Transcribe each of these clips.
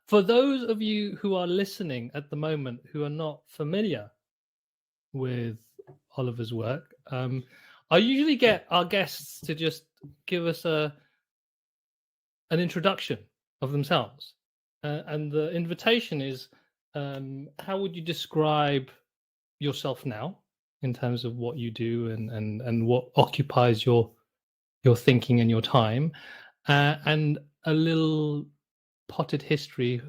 For those of you who are listening at the moment who are not familiar with Oliver's work, I usually get our guests to just give us an introduction of themselves. And the invitation is, how would you describe yourself now in terms of what you do and what occupies your thinking and your time, and a little potted history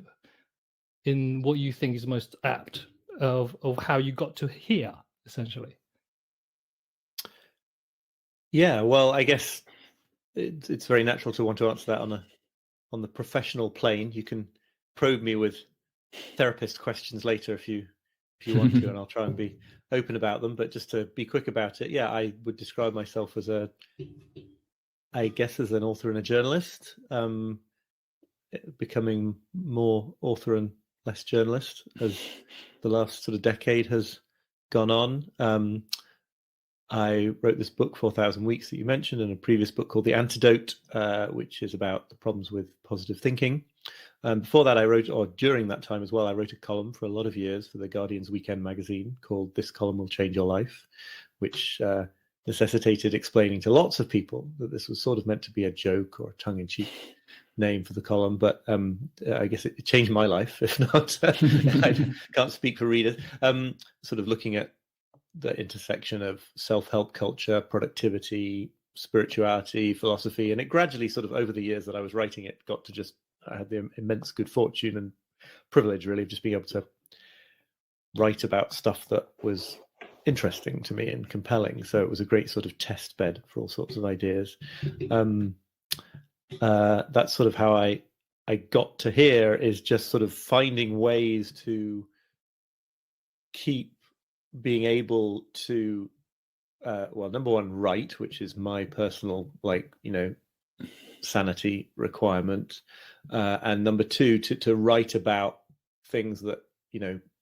in what you think is most apt of how you got to here, essentially. Yeah, well, I guess it's very natural to want to answer that on the professional plane. You can probe me with therapist questions later if you want to, and I'll try and be open about them. But just to be quick about it, yeah, I would describe myself as an author and a journalist, becoming more author and less journalist as the last sort of decade has gone on. I wrote this book, 4,000 Weeks, that you mentioned, and a previous book called The Antidote, which is about the problems with positive thinking. Before that, during that time as well, I wrote a column for a lot of years for the Guardian's weekend magazine called This Column Will Change Your Life, which necessitated explaining to lots of people that this was sort of meant to be a joke or a tongue-in-cheek name for the column, but I guess it changed my life. If not, I can't speak for readers. Sort of looking at the intersection of self-help culture, productivity, spirituality, philosophy, and it gradually sort of over the years that I was writing it got to just, I had the immense good fortune and privilege really of just being able to write about stuff that was interesting to me and compelling. So it was a great sort of test bed for all sorts of ideas. That's sort of how I got to here, is just sort of finding ways to keep being able to, number one, write, which is my personal, sanity requirement. And number two, to write about things that,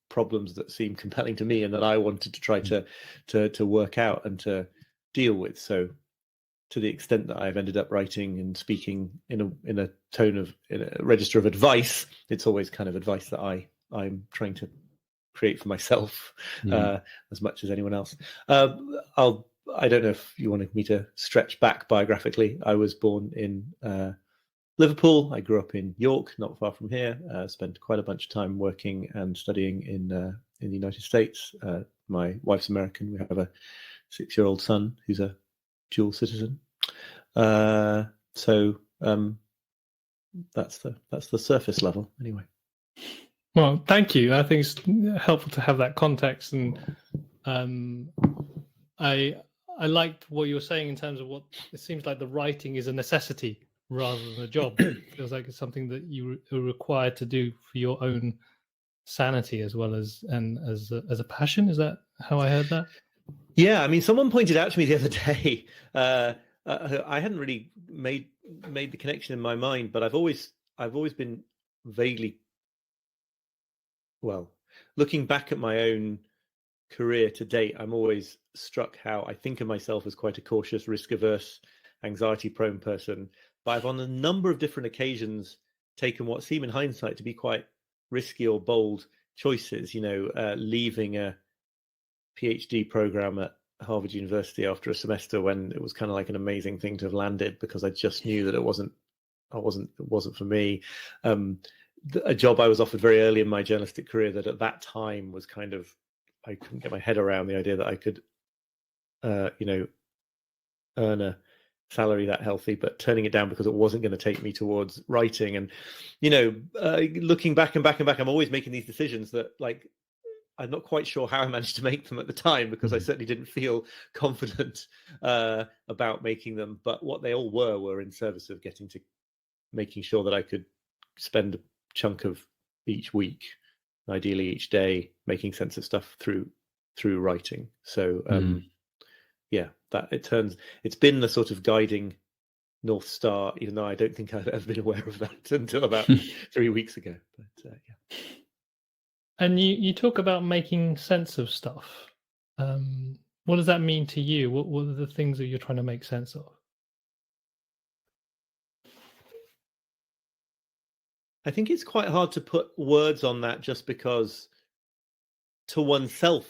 problems that seem compelling to me and that I wanted to try to work out and to deal with. So to the extent that I've ended up writing and speaking in a register of advice, it's always kind of advice that I'm trying to create for myself as much as anyone else. I don't know if you wanted me to stretch back biographically. I was born in Liverpool. I grew up in York, not far from here. Spent quite a bunch of time working and studying in the United States. My wife's American. We have a 6-year-old son who's a dual citizen. So that's the surface level, anyway. Well, thank you. I think it's helpful to have that context, and I liked what you were saying in terms of what it seems like the writing is a necessity rather than a job. It feels like it's something that you are required to do for your own sanity as well as a passion. Is that how I heard that? Yeah, I mean, someone pointed out to me the other day. I hadn't really made the connection in my mind, but I've always been vaguely. Well, looking back at my own career to date, I'm always struck how I think of myself as quite a cautious, risk-averse, anxiety-prone person. But I've on a number of different occasions taken what seem in hindsight to be quite risky or bold choices, leaving a PhD program at Harvard University after a semester when it was kind of like an amazing thing to have landed, because I just knew that it wasn't for me. A job I was offered very early in my journalistic career that at that time was kind of, I couldn't get my head around the idea that I could, earn a salary that healthy, but turning it down because it wasn't going to take me towards writing. And, looking back, I'm always making these decisions that, like, I'm not quite sure how I managed to make them at the time, because I certainly didn't feel confident about making them. But what they all were in service of making sure that I could spend a chunk of each week, ideally each day, making sense of stuff through writing. So it's been the sort of guiding North Star, even though I don't think I've ever been aware of that until about 3 weeks ago. But yeah. And you talk about making sense of stuff. What does that mean to you? What are the things that you're trying to make sense of? I think it's quite hard to put words on that, just because to oneself,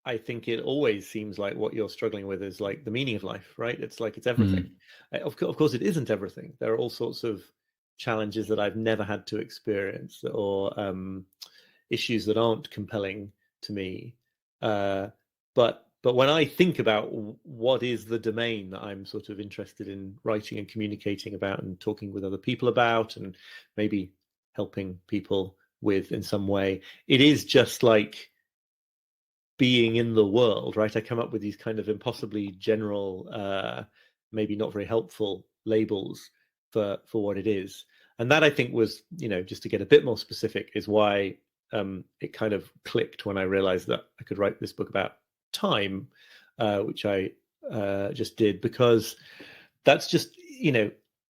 I think it always seems like what you're struggling with is like the meaning of life, right? It's like it's everything. Of course, it isn't everything. There are all sorts of challenges that I've never had to experience, or issues that aren't compelling to me. But when I think about what is the domain that I'm sort of interested in writing and communicating about and talking with other people about, and maybe helping people with in some way, it is just like being in the world, right? I come up with these kind of impossibly general, maybe not very helpful labels for what it is. And that, I think, was, just to get a bit more specific, is why it kind of clicked when I realized that I could write this book about time, which I just did, because that's just,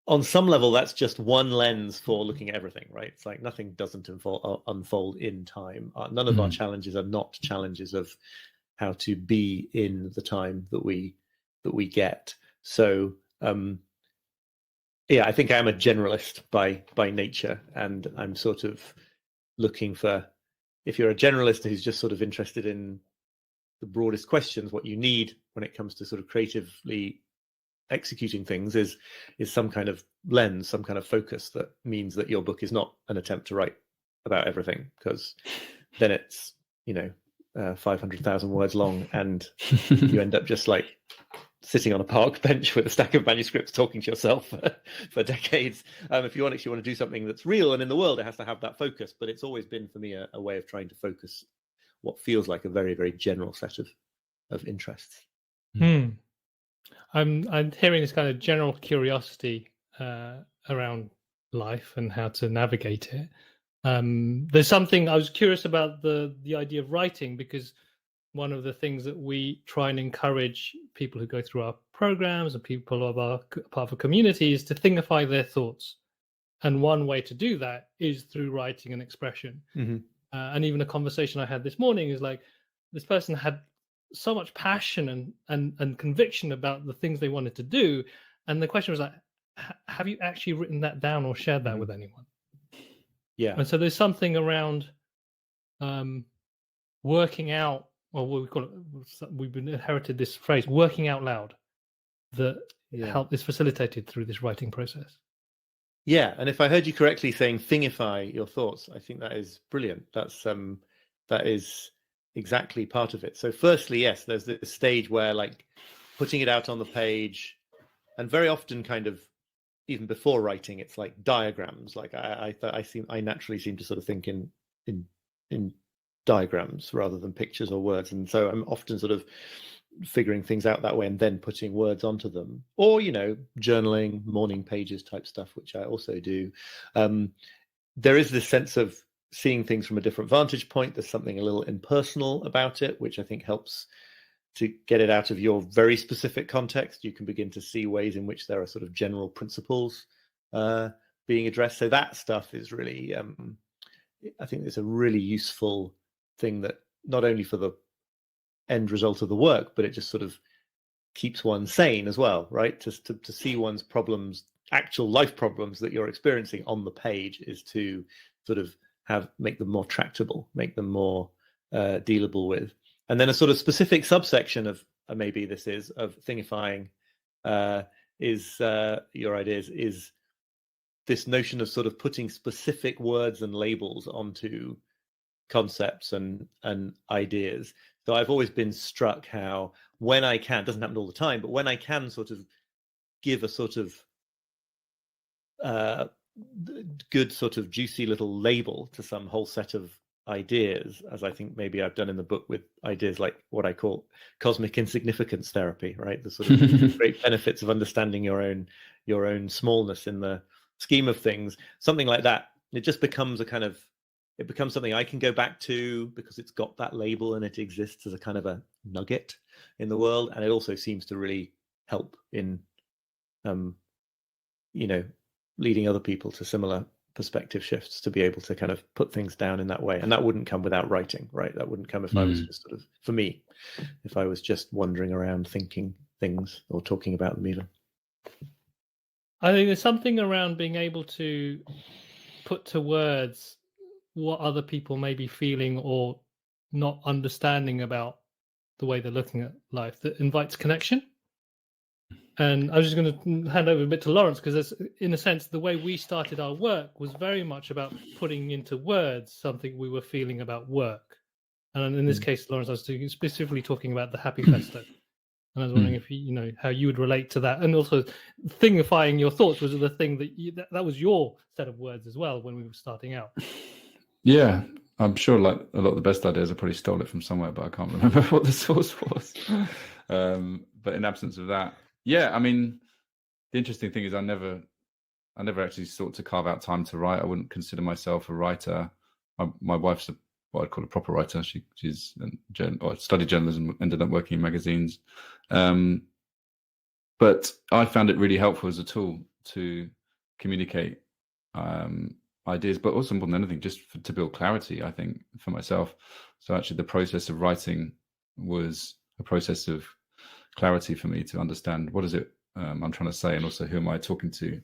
on some level, that's just one lens for looking at everything, right? It's like nothing doesn't unfold in time. None of our challenges are not challenges of how to be in the time that we get. So, I think I'm a generalist by nature, and I'm sort of looking for, if you're a generalist who's just sort of interested in the broadest questions, what you need when it comes to sort of creatively executing things is some kind of lens, some kind of focus that means that your book is not an attempt to write about everything, because then it's 500,000 words long, and you end up just like sitting on a park bench with a stack of manuscripts talking to yourself for decades. If you actually want to do something that's real and in the world, it has to have that focus. But it's always been for me a way of trying to focus what feels like a very, very general set of interests. I'm hearing this kind of general curiosity around life and how to navigate it. There's something I was curious about the idea of writing, because one of the things that we try and encourage people who go through our programs and people of our part of a community is to thingify their thoughts. And one way to do that is through writing and expression. And even a conversation I had this morning is like, this person had so much passion and conviction about the things they wanted to do. And the question was like, have you actually written that down or shared that with anyone? Yeah. And so there's something around working out, or what we call it, we've been inherited this phrase, working out loud, that is facilitated through this writing process. Yeah, and if I heard you correctly saying thingify your thoughts, I think that is brilliant. That is exactly part of it. So firstly, yes, there's this stage where like putting it out on the page, and very often kind of even before writing, it's like diagrams. Like I naturally seem to sort of think in diagrams rather than pictures or words, and so I'm often sort of figuring things out that way and then putting words onto them, or journaling, morning pages type stuff, which I also do. There is this sense of seeing things from a different vantage point. There's something a little impersonal about it, which I think helps to get it out of your very specific context. You can begin to see ways in which there are sort of general principles being addressed. So that stuff is really, I think it's a really useful thing, that not only for the end result of the work, but it just sort of keeps one sane as well, right? To see one's problems, actual life problems that you're experiencing on the page, is to sort of make them more tractable, make them more dealable with. And then a sort of specific subsection of maybe this is of thingifying is your ideas, is this notion of sort of putting specific words and labels onto concepts and ideas. So I've always been struck how when I can, doesn't happen all the time, but when I can sort of give a sort of good sort of juicy little label to some whole set of ideas, as I think maybe I've done in the book with ideas like what I call cosmic insignificance therapy, right? The sort of great benefits of understanding your own smallness in the scheme of things, something like that. It just becomes it becomes something I can go back to because it's got that label and it exists as a kind of a nugget in the world. And it also seems to really help in, leading other people to similar perspective shifts, to be able to kind of put things down in that way. And that wouldn't come without writing, right? That wouldn't come if I was just sort of, for me, if I was just wandering around thinking things or talking about them even. I think there's something around being able to put to words what other people may be feeling or not understanding about the way they're looking at life, that invites connection. And I was just going to hand over a bit to Lawrence, because in a sense, the way we started our work was very much about putting into words something we were feeling about work. And in this case, Lawrence, I was specifically talking about the Happy Festo. And I was wondering if how you would relate to that, and also thingifying your thoughts was the thing that was your set of words as well when we were starting out. Yeah, I'm sure like a lot of the best ideas I probably stole it from somewhere, but I can't remember what the source was. But in absence of that, yeah, I mean, the interesting thing is I never actually sought to carve out time to write. I wouldn't consider myself a writer. My wife's what I'd call a proper writer. She's studied journalism, ended up working in magazines. But I found it really helpful as a tool to communicate ideas, but also more than anything, just to build clarity, I think, for myself. So actually the process of writing was a process of clarity for me to understand what is it I'm trying to say, and also who am I talking to.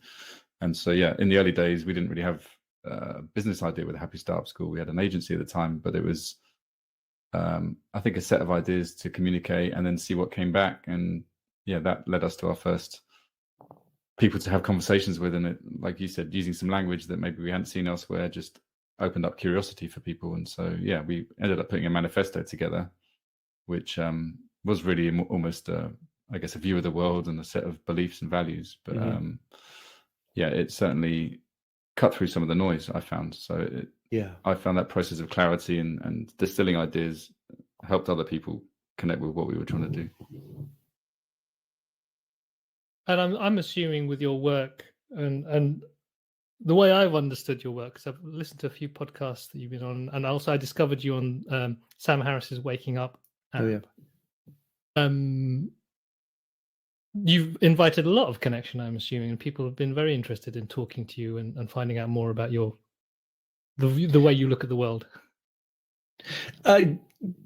And so, yeah, in the early days, we didn't really have a business idea with Happy Startup School. We had an agency at the time, but it was, I think, a set of ideas to communicate and then see what came back. And yeah, that led us to our first people to have conversations with. And it, like you said, using some language that maybe we hadn't seen elsewhere, just opened up curiosity for people. And so, yeah, we ended up putting a manifesto together, which was really almost, I guess, a view of the world and a set of beliefs and values. But yeah, it certainly cut through some of the noise, I found. So I found that process of clarity and distilling ideas helped other people connect with what we were trying to do. And I'm assuming with your work and the way I've understood your work, because I've listened to a few podcasts that you've been on, and also I discovered you on Sam Harris's Waking Up app. You've invited a lot of connection, I'm assuming, and people have been very interested in talking to you and finding out more about the way you look at the world.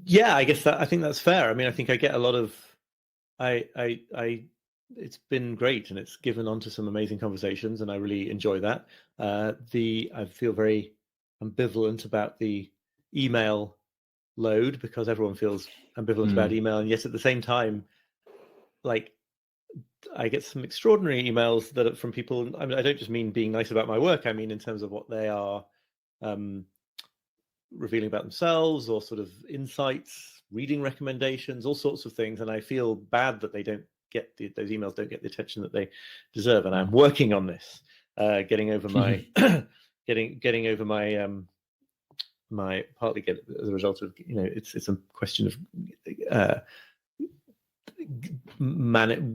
Yeah, I guess I think that's fair. I mean, I think I get a lot of it's been great, and it's given on to some amazing conversations, and I really enjoy that. I feel very ambivalent about the email load, because everyone feels ambivalent about email, and yet at the same time, like, I get some extraordinary emails that are from people. I mean, I don't just mean being nice about my work. I mean in terms of what they are revealing about themselves, or sort of insights, reading recommendations, all sorts of things. And I feel bad that they don't get those emails don't get the attention that they deserve. And I'm working on this, getting over my getting over my my partly get as a result of, it's a question of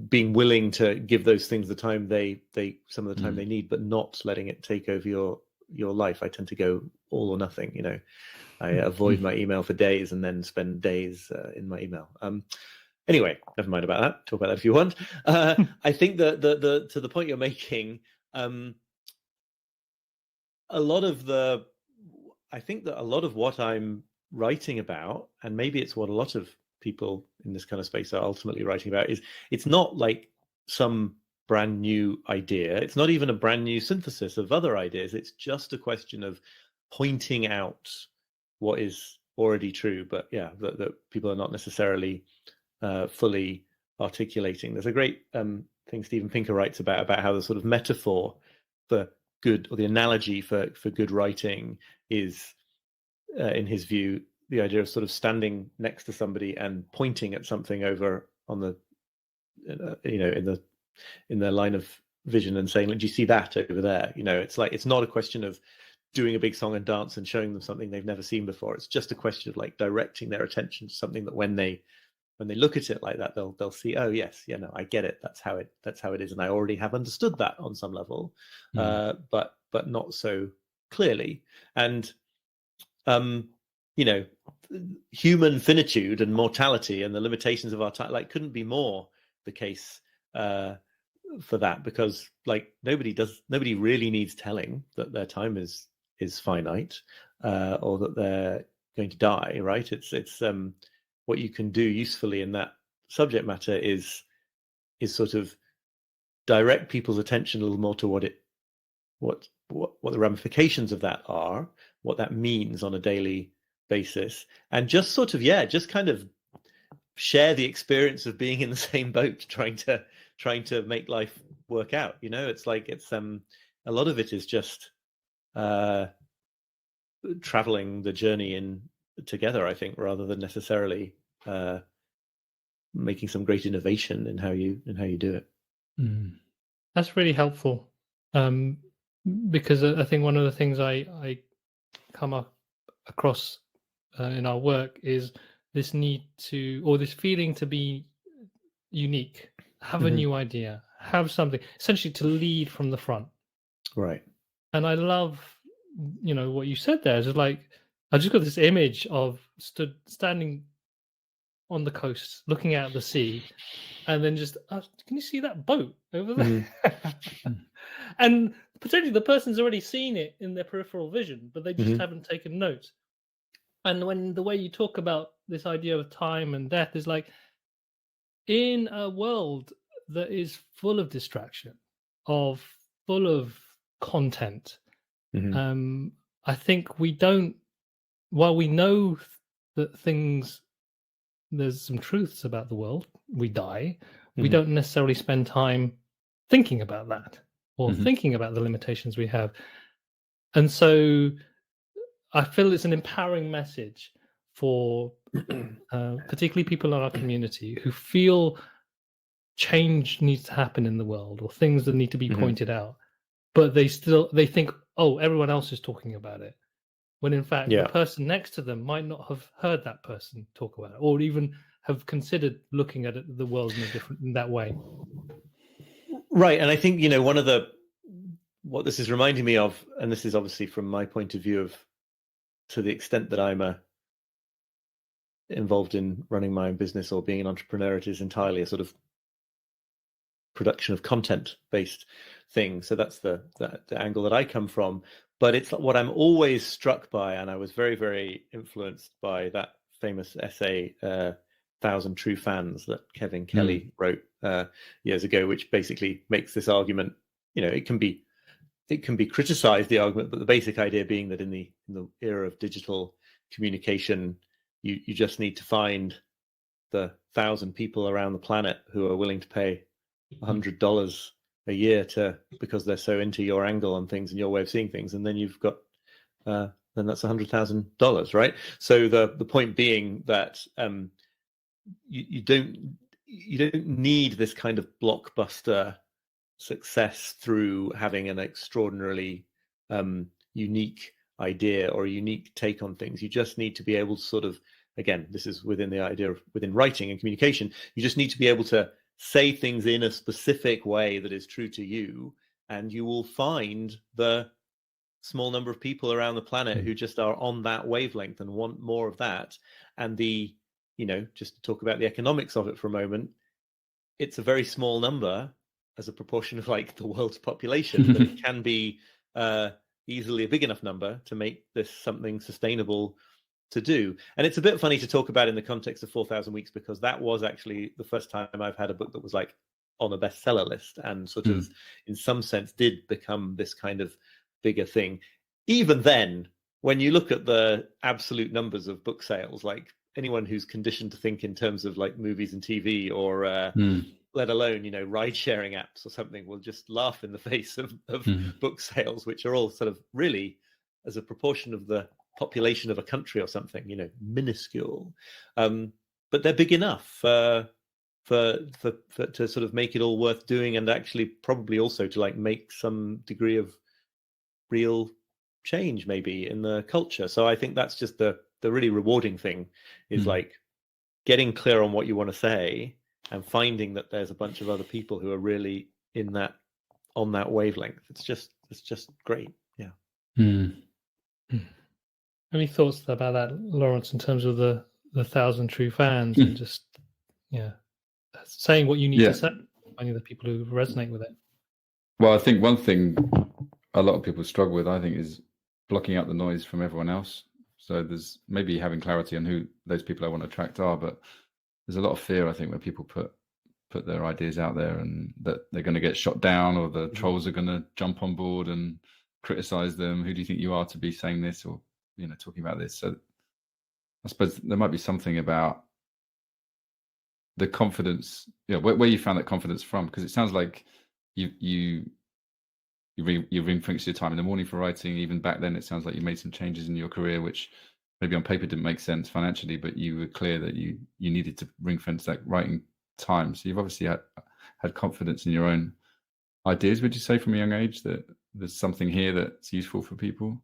being willing to give those things the time they some of the time they need, but not letting it take over your life. I tend to go all or nothing. I avoid my email for days and then spend days in my email. Anyway, never mind about that. Talk about that if you want. I think that the to the point you're making, I think that a lot of what I'm writing about, and maybe it's what a lot of people in this kind of space are ultimately writing about, is it's not like some brand new idea. It's not even a brand new synthesis of other ideas. It's just a question of pointing out what is already true, but that people are not necessarily fully articulating. There's a great thing Steven Pinker writes about how the sort of metaphor for good, or the analogy for good writing, is in his view the idea of sort of standing next to somebody and pointing at something over on the in their line of vision and saying, "Do you see that over there?" It's like, it's not a question of doing a big song and dance and showing them something they've never seen before. It's just a question of like directing their attention to something that when they look at it like that, they'll see, oh yes, I get it. That's how it is, and I already have understood that on some level, but not so clearly. And human finitude and mortality and the limitations of our time, like, couldn't be more the case for that, because like nobody really needs telling that their time is finite, or that they're going to die, right? It's what you can do usefully in that subject matter is sort of direct people's attention a little more to what what the ramifications of that are, what that means on a daily basis, and just sort of just kind of share the experience of being in the same boat, trying to make life work out. It's like a lot of it is just traveling the journey in together, I think, rather than necessarily making some great innovation in how you do it. That's really helpful, because I think one of the things I come across in our work is this need to, or this feeling to be unique, have a new idea, have something, essentially to lead from the front. Right. And I love, what you said there is like, I just got this image of standing on the coast, looking out at the sea, and then just, can you see that boat over there? And potentially the person's already seen it in their peripheral vision, but they just haven't taken note. And when the way you talk about this idea of time and death is like, in a world that is full of distraction, full of content, I think we don't, while we know that there's some truths about the world, we die, we don't necessarily spend time thinking about that or thinking about the limitations we have. And so I feel it's an empowering message for particularly people in our community who feel change needs to happen in the world or things that need to be pointed out, but they think, oh, everyone else is talking about it, when in fact the person next to them might not have heard that person talk about it, or even have considered looking at the world in that way. Right. And I think, one of what this is reminding me of, and this is obviously from my point of view of, to the extent that I'm involved in running my own business or being an entrepreneur, it is entirely a sort of production of content-based thing. So that's the angle that I come from. But it's what I'm always struck by, and I was very, very influenced by that famous essay, 1,000 True Fans, that Kevin Kelly wrote years ago, which basically makes this argument. It can be criticized, the argument, but the basic idea being that in the era of digital communication, you just need to find the 1,000 people around the planet who are willing to pay $100 a year because they're so into your angle on things and your way of seeing things, and then you've got then that's $100,000, right? So the point being that you don't need this kind of blockbuster success through having an extraordinarily unique idea or a unique take on things. You just need to be able to sort of, again, this is within the idea of within writing and communication, you just need to be able to say things in a specific way that is true to you, and you will find the small number of people around the planet who just are on that wavelength and want more of that. And just to talk about the economics of it for a moment, it's a very small number as a proportion of like the world's population, but it can be easily a big enough number to make this something sustainable to do. And it's a bit funny to talk about in the context of 4,000 Weeks, because that was actually the first time I've had a book that was like on a bestseller list and sort of in some sense did become this kind of bigger thing. Even then, when you look at the absolute numbers of book sales, like anyone who's conditioned to think in terms of like movies and TV or let alone, ride sharing apps or something, will just laugh in the face of book sales, which are all sort of really, as a proportion of the population of a country or something, minuscule. But they're big enough for to sort of make it all worth doing, and actually probably also to like make some degree of real change maybe in the culture. So I think that's just the really rewarding thing is like getting clear on what you want to say and finding that there's a bunch of other people who are really on that wavelength. It's just great. Yeah. Any thoughts about that, Lawrence, in terms of the 1,000 True Fans and just saying what you need to say, finding the people who resonate with it? Well, I think one thing a lot of people struggle with, I think, is blocking out the noise from everyone else. So there's maybe having clarity on who those people I want to attract are, but there's a lot of fear, I think, when people put their ideas out there and that they're going to get shot down or the trolls are going to jump on board and criticize them? Who do you think you are to be saying this or, talking about this? So I suppose there might be something about the confidence, where you found that confidence from, because it sounds like you ring-fenced your time in the morning for writing. Even back then, it sounds like you made some changes in your career, which maybe on paper didn't make sense financially, but you were clear that you needed to ring-fence that writing time. So you've obviously had confidence in your own ideas. Would you say from a young age that there's something here that's useful for people?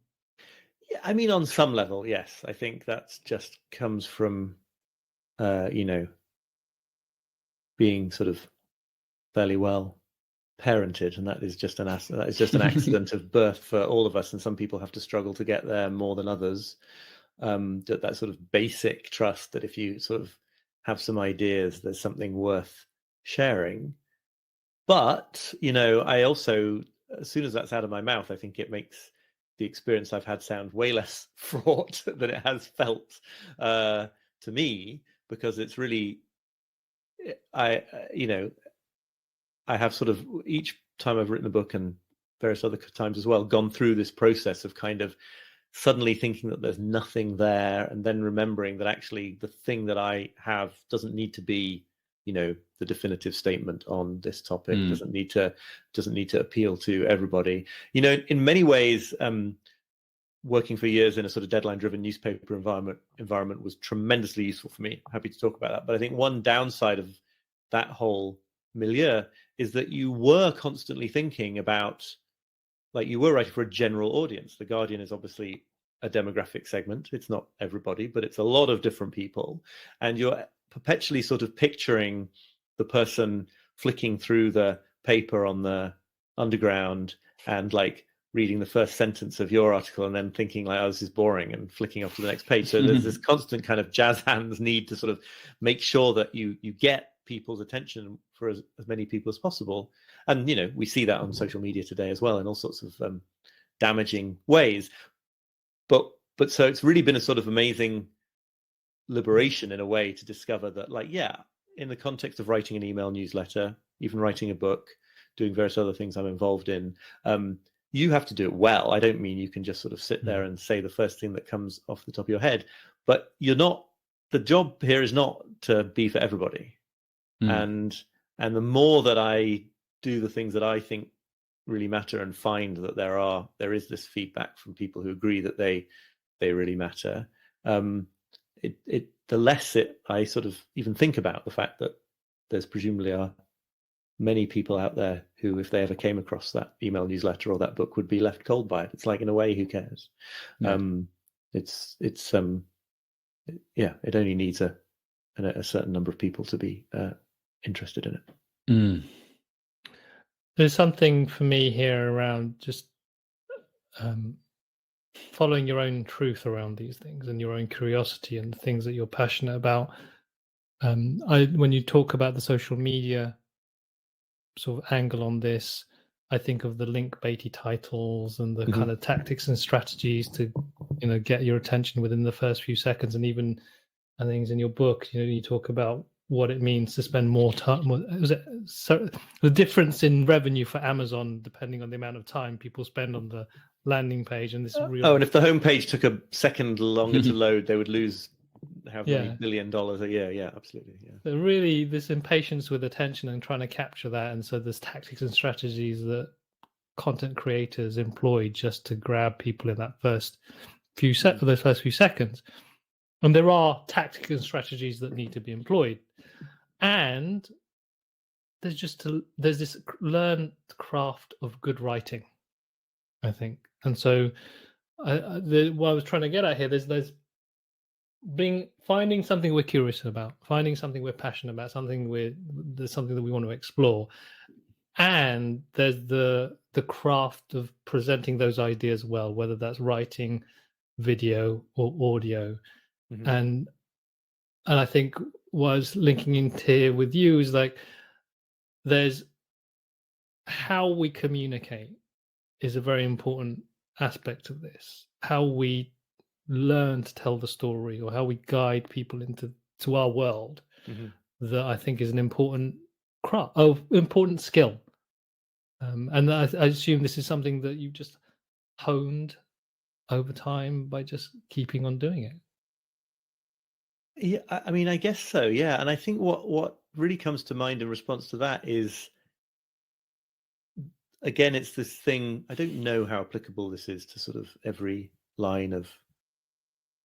Yeah, I mean, on some level, yes. I think that's just comes from, being sort of fairly well parented, and that is just an accident of birth for all of us. And some people have to struggle to get there more than others. That sort of basic trust that if you sort of have some ideas, there's something worth sharing. But I also, as soon as that's out of my mouth, I think it makes the experience I've had sound way less fraught than it has felt to me, because it's really, I have sort of, each time I've written a book and various other times as well, gone through this process of kind of suddenly thinking that there's nothing there, and then remembering that actually the thing that I have doesn't need to be, the definitive statement on this topic, doesn't need to appeal to everybody. In many ways, working for years in a sort of deadline-driven newspaper environment was tremendously useful for me. I'm happy to talk about that. But I think one downside of that whole milieu is that you were constantly thinking about, like, you were writing for a general audience. The Guardian is obviously a demographic segment. It's not everybody, but it's a lot of different people. And you're perpetually sort of picturing the person flicking through the paper on the Underground and like reading the first sentence of your article and then thinking like, oh, this is boring, and flicking off to the next page. So there's this constant kind of jazz hands need to sort of make sure that you get people's attention for as many people as possible. And, we see that on social media today as well in all sorts of damaging ways. But so it's really been a sort of amazing liberation in a way to discover that, like, yeah, in the context of writing an email newsletter, even writing a book, doing various other things I'm involved in, you have to do it well. I don't mean you can just sort of sit there and say the first thing that comes off the top of your head, but the job here is not to be for everybody. And the more that I do the things that I think really matter and find that there is this feedback from people who agree that they really matter, the less I sort of even think about the fact that there's presumably are many people out there who, if they ever came across that email newsletter or that book, would be left cold by it. It's like, in a way, who cares? Yeah. It only needs a certain number of people to be interested in it. There's something for me here around just following your own truth around these things and your own curiosity and the things that you're passionate about. When you talk about the social media sort of angle on this, I think of the link-baity titles and the kind of tactics and strategies to, get your attention within the first few seconds. And even things in your book, you talk about what it means to spend more time. So the difference in revenue for Amazon, depending on the amount of time people spend on the landing page, and this and if the homepage took a second longer to load, they would lose how many $1 billion a year. Yeah, absolutely. Yeah. So really, this impatience with attention and trying to capture that, and so there's tactics and strategies that content creators employ just to grab people in that first few seconds. And there are tactics and strategies that need to be employed. And there's this learned craft of good writing, I think. And so what I was trying to get at here, there's finding something we're curious about, finding something we're passionate about, there's something that we want to explore. And there's the craft of presenting those ideas well, whether that's writing, video, or audio. And I think what I was linking in here with you is like, there's how we communicate is a very important aspect of this. How we learn to tell the story, or how we guide people to our world, that I think is an important important skill. And I assume this is something that you just honed over time by just keeping on doing it? Yeah, I mean, I guess so. Yeah, and I think what really comes to mind in response to that is, again, it's this thing. I don't know how applicable this is to sort of every line of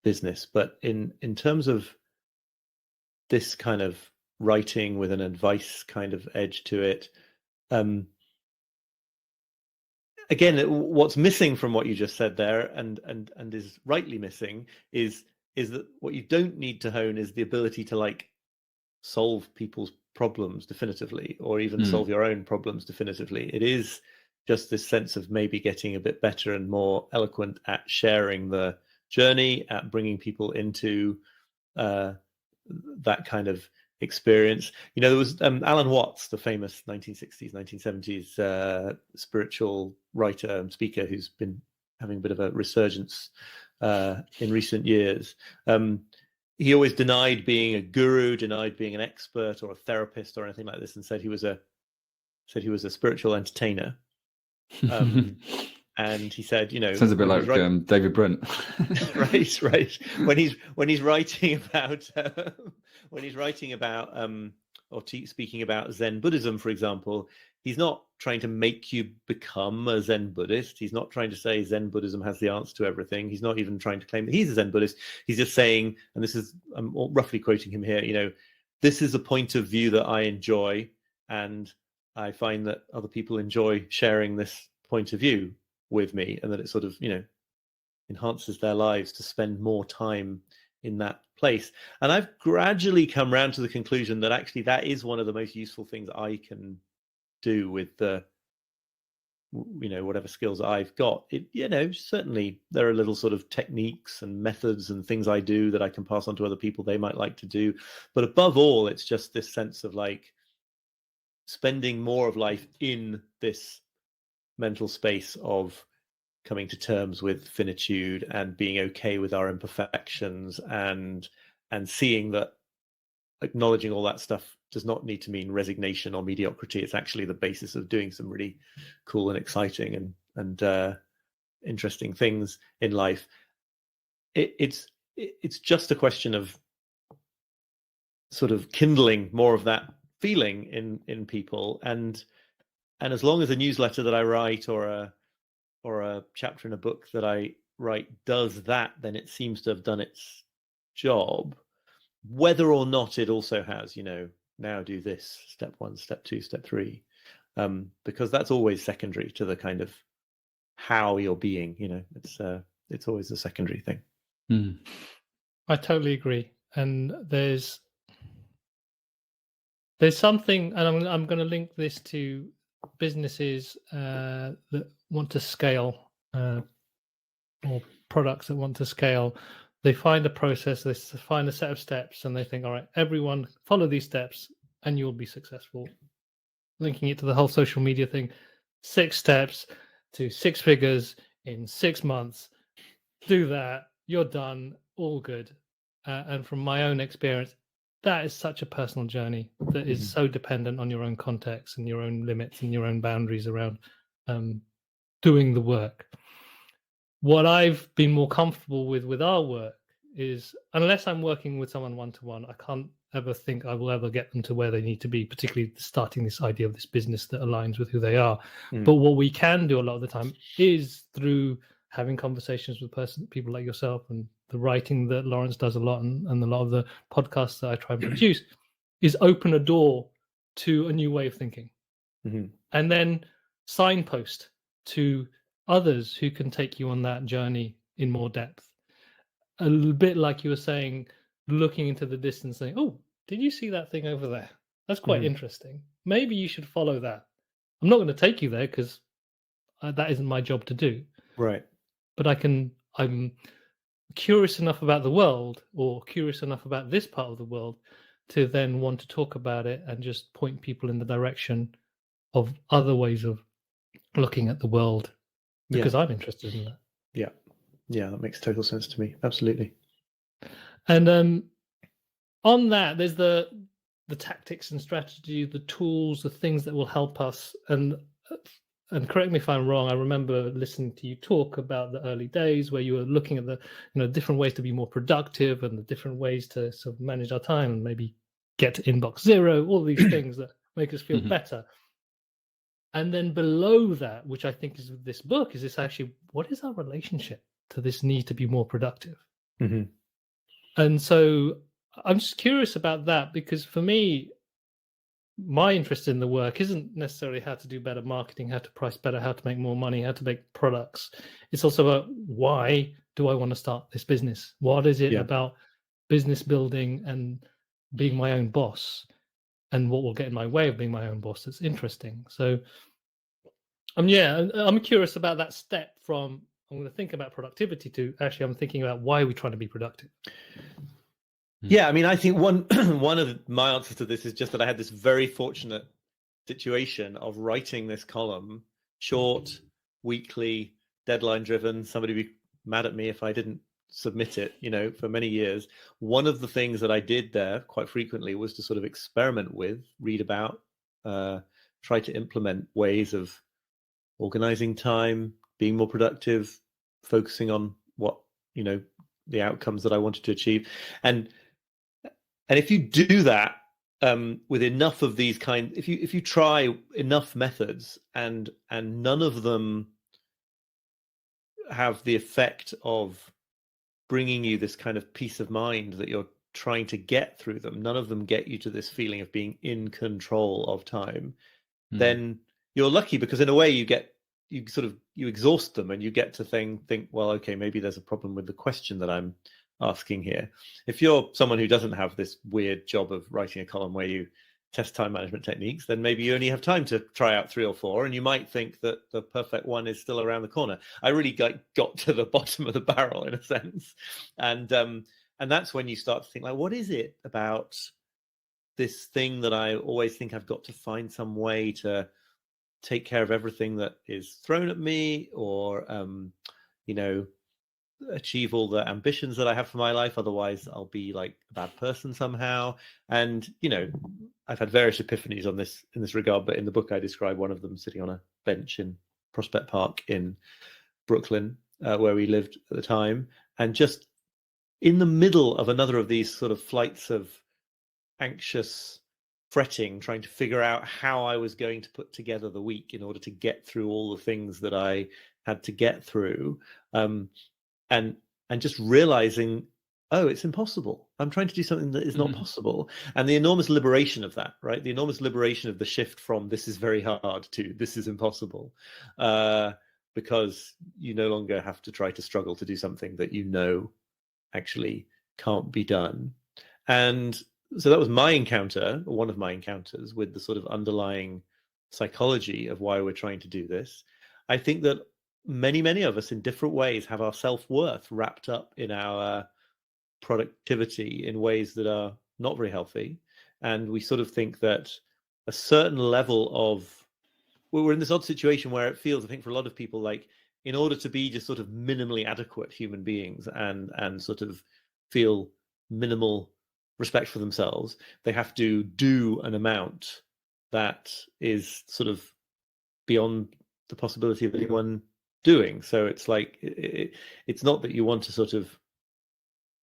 business, but in terms of this kind of writing with an advice kind of edge to it, again, what's missing from what you just said there, and is rightly missing, is that what you don't need to hone is the ability to like solve people's problems definitively, or even solve your own problems definitively. It is just this sense of maybe getting a bit better and more eloquent at sharing the journey, at bringing people into that kind of experience. You know, there was Alan Watts, the famous 1960s, 1970s spiritual writer and speaker, who's been having a bit of a resurgence in recent years. He always denied being a guru, denied being an expert or a therapist or anything like this, and said he was a spiritual entertainer. And he said, you know, sounds a bit like David Brent. right. When he's writing about or speaking about Zen Buddhism, for example, he's not trying to make you become a Zen Buddhist. He's not trying to say Zen Buddhism has the answer to everything. He's not even trying to claim that he's a Zen Buddhist. He's just saying, and this is, I'm roughly quoting him here, you know, this is a point of view that I enjoy, and I find that other people enjoy sharing this point of view with me, and that it sort of, you know, enhances their lives to spend more time in that place. And I've gradually come around to the conclusion that actually that is one of the most useful things I can do with the, you know, whatever skills I've got. It, you know, certainly there are little sort of techniques and methods and things I do that I can pass on to other people they might like to do, but above all, it's just this sense of like spending more of life in this mental space of coming to terms with finitude and being okay with our imperfections, and seeing that acknowledging all that stuff does not need to mean resignation or mediocrity. It's actually the basis of doing some really cool and exciting and interesting things in life. It's just a question of sort of kindling more of that feeling in people, and as long as a newsletter that I write or a chapter in a book that I write does that, then it seems to have done its job. Whether or not it also has, you know, now do this, step 1, step 2, step 3, because that's always secondary to the kind of how you're being, you know, it's always a secondary thing. I totally agree. And there's something, and I'm going to link this to businesses that want to scale, or products that want to scale. They find a process, they find a set of steps, and they think, all right, everyone follow these steps and you'll be successful. Linking it to the whole social media thing, 6 steps to 6 figures in 6 months. Do that, you're done, all good. And from my own experience, that is such a personal journey that is so dependent on your own context and your own limits and your own boundaries around doing the work. What I've been more comfortable with our work is, unless I'm working with someone one-to-one, I can't ever think I will ever get them to where they need to be, particularly starting this idea of this business that aligns with who they are. But what we can do a lot of the time is through having conversations with people like yourself, and the writing that Lawrence does a lot, and a lot of the podcasts that I try and produce, is open a door to a new way of thinking. And then signpost to others who can take you on that journey in more depth. A little bit like you were saying, looking into the distance, saying, oh, did you see that thing over there? That's quite interesting. Maybe you should follow that. I'm not going to take you there because that isn't my job to do. Right. But I'm curious enough about the world, or curious enough about this part of the world, to then want to talk about it and just point people in the direction of other ways of looking at the world, because I'm interested in that. Yeah, that makes total sense to me. Absolutely. And on that, there's the tactics and strategy, the tools, the things that will help us. And and correct me if I'm wrong, I remember listening to you talk about the early days where you were looking at the, different ways to be more productive and the different ways to sort of manage our time and maybe get to inbox zero, all these things that make us feel better. And then below that, which I think is this book, is this actually, what is our relationship to this need to be more productive? Mm-hmm. And so I'm just curious about that, because for me, my interest in the work isn't necessarily how to do better marketing, how to price better, how to make more money, how to make products. It's also about, why do I want to start this business? What is it about business building and being my own boss, and what will get in my way of being my own boss that's interesting? So I'm curious about that step from, I'm going to think about productivity, to actually I'm thinking about, why are we trying to be productive? Yeah, I mean, I think one of my answers to this is just that I had this very fortunate situation of writing this column, short, weekly, deadline driven. Somebody would be mad at me if I didn't submit it, for many years. One of the things that I did there quite frequently was to sort of experiment with, read about, try to implement ways of organizing time, being more productive, focusing on what, the outcomes that I wanted to achieve. And if you do that with enough of these if you try enough methods and none of them have the effect of bringing you this kind of peace of mind that you're trying to get through them, none of them get you to this feeling of being in control of time, then you're lucky, because in a way you exhaust them and you get to think, well, okay, maybe there's a problem with the question that I'm asking here. If you're someone who doesn't have this weird job of writing a column where you test time management techniques, then maybe you only have time to try out 3 or 4, and you might think that the perfect one is still around the corner. I really got to the bottom of the barrel, in a sense, and that's when you start to think, like, what is it about this thing that I always think I've got to find some way to take care of everything that is thrown at me, or achieve all the ambitions that I have for my life, otherwise I'll be like a bad person somehow. And I've had various epiphanies on this in this regard, but in the book I describe one of them sitting on a bench in Prospect Park in Brooklyn, where we lived at the time, and just in the middle of another of these sort of flights of anxious fretting, trying to figure out how I was going to put together the week in order to get through all the things that I had to get through, and just realizing, oh, it's impossible. I'm trying to do something that is not possible. And the enormous liberation of that, right? The enormous liberation of the shift from this is very hard to this is impossible, because you no longer have to try to struggle to do something that actually can't be done. And so that was my encounter, or one of my encounters, with the sort of underlying psychology of why we're trying to do this. I think that many of us in different ways have our self-worth wrapped up in our productivity in ways that are not very healthy. And we sort of think that a certain level of, we're in this odd situation where it feels, I think, for a lot of people, like, in order to be just sort of minimally adequate human beings and sort of feel minimal respect for themselves, they have to do an amount that is sort of beyond the possibility of anyone doing. So it's like, it's not that you want to sort of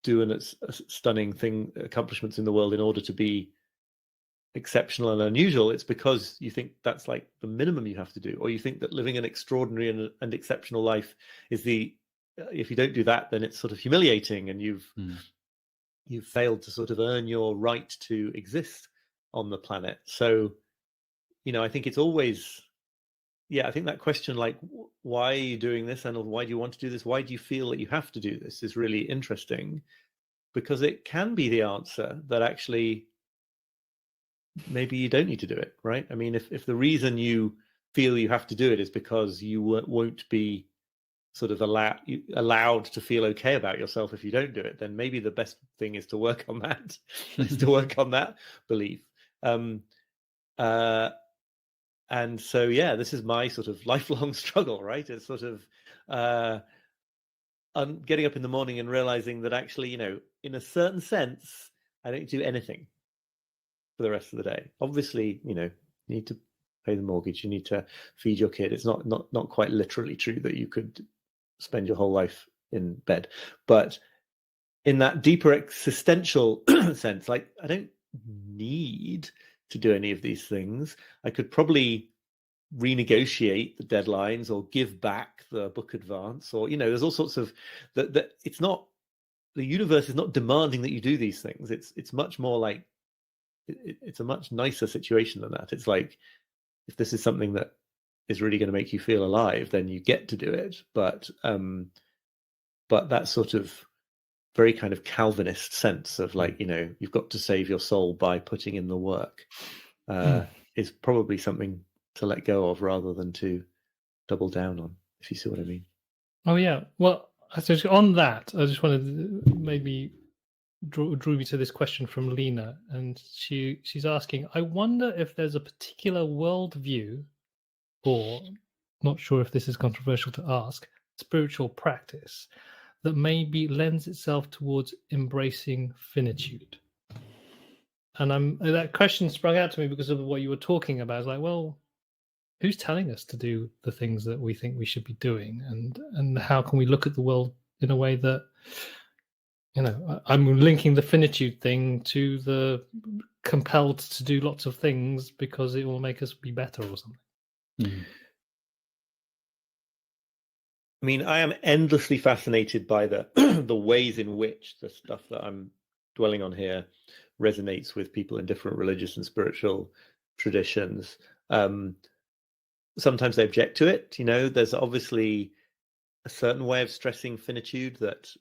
do a stunning accomplishments in the world in order to be exceptional and unusual. It's because you think that's like the minimum you have to do, or you think that living an extraordinary and exceptional life is if you don't do that, then it's sort of humiliating, and you've failed to sort of earn your right to exist on the planet. So, I think it's always, I think that question, like, why are you doing this, and why do you want to do this? Why do you feel that you have to do this, is really interesting, because it can be the answer that actually maybe you don't need to do it, right? I mean, if the reason you feel you have to do it is because you won't be sort of allowed to feel okay about yourself if you don't do it, then maybe the best thing is to work on that, is to work on that belief. And so, this is my sort of lifelong struggle, right? It's sort of getting up in the morning and realizing that actually, in a certain sense, I don't do anything for the rest of the day. Obviously, need to pay the mortgage, you need to feed your kid. It's not quite literally true that you could spend your whole life in bed, but in that deeper existential sense, like, I don't need to do any of these things. I could probably renegotiate the deadlines or give back the book advance, or, there's all sorts of that. It's not, the universe is not demanding that you do these things. It's much more like, it's a much nicer situation than that. It's like, if this is something that is really going to make you feel alive, then you get to do it. But that sort of very kind of Calvinist sense of like, you've got to save your soul by putting in the work, is probably something to let go of rather than to double down on, if you see what I mean. Oh yeah. Well, so on that, I just wanted to maybe drew me to this question from Lena, and she's asking, I wonder if there's a particular worldview, or, not sure if this is controversial to ask, spiritual practice that maybe lends itself towards embracing finitude. And that question sprung out to me because of what you were talking about. It's like, well, who's telling us to do the things that we think we should be doing, and how can we look at the world in a way that, I'm linking the finitude thing to the compelled to do lots of things because it will make us be better or something. Mm. I mean, I am endlessly fascinated by the the ways in which the stuff that I'm dwelling on here resonates with people in different religious and spiritual traditions. Sometimes they object to it. There's obviously a certain way of stressing finitude that's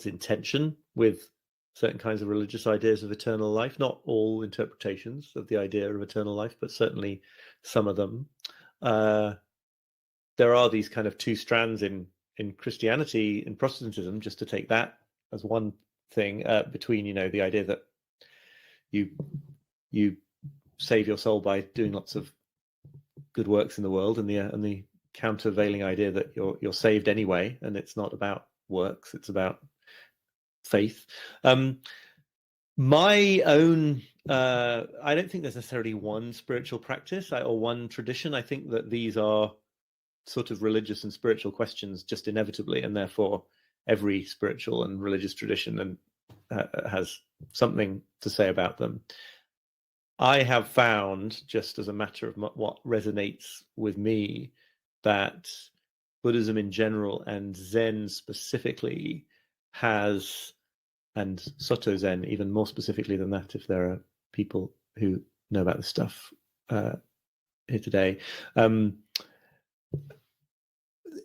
in tension with certain kinds of religious ideas of eternal life. Not all interpretations of the idea of eternal life, but certainly some of them. There are these kind of two strands in Christianity and Protestantism, just to take that as one thing, between, the idea that you save your soul by doing lots of good works in the world, and the countervailing idea that you're saved anyway, and it's not about works, it's about faith. My own, I don't think there's necessarily one spiritual practice or one tradition. I think that these are sort of religious and spiritual questions just inevitably, and therefore every spiritual and religious tradition has something to say about them. I have found, just as a matter of what resonates with me, that Buddhism in general and Zen specifically has, and Soto Zen even more specifically than that, if there are people who know about this stuff here today,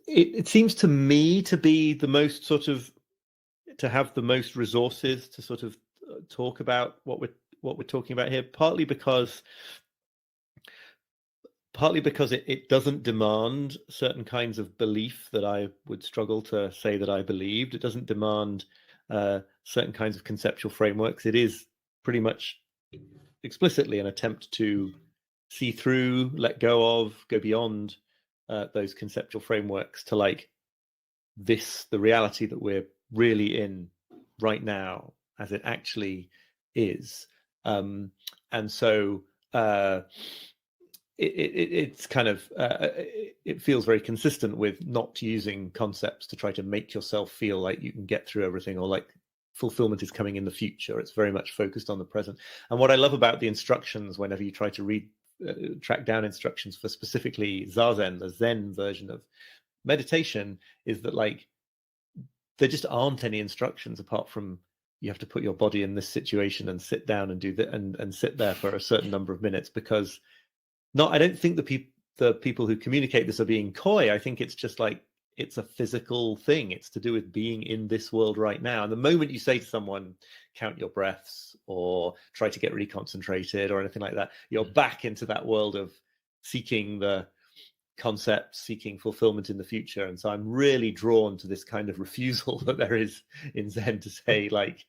it seems to me to be the most sort of, to have the most resources to sort of talk about what we're talking about here, partly because it doesn't demand certain kinds of belief that I would struggle to say that I believed. It doesn't demand certain kinds of conceptual frameworks. It is pretty much explicitly an attempt to see through, let go of, go beyond those conceptual frameworks to like the reality that we're really in right now as it actually is. And so it's kind of it feels very consistent with not using concepts to try to make yourself feel like you can get through everything, or like fulfillment is coming in the future. It's very much focused on the present. And what I love about the instructions, whenever you try to read track down instructions for specifically Zazen, the Zen version of meditation, is that like there just aren't any instructions apart from you have to put your body in this situation and sit down and do that and sit there for a certain number of minutes, because I don't think the people who communicate this are being coy. I think it's just like, it's a physical thing. It's to do with being in this world right now. And the moment you say to someone, count your breaths or try to get really concentrated or anything like that, you're back into that world of seeking the concepts, seeking fulfillment in the future. And so I'm really drawn to this kind of refusal that there is in Zen to say, like,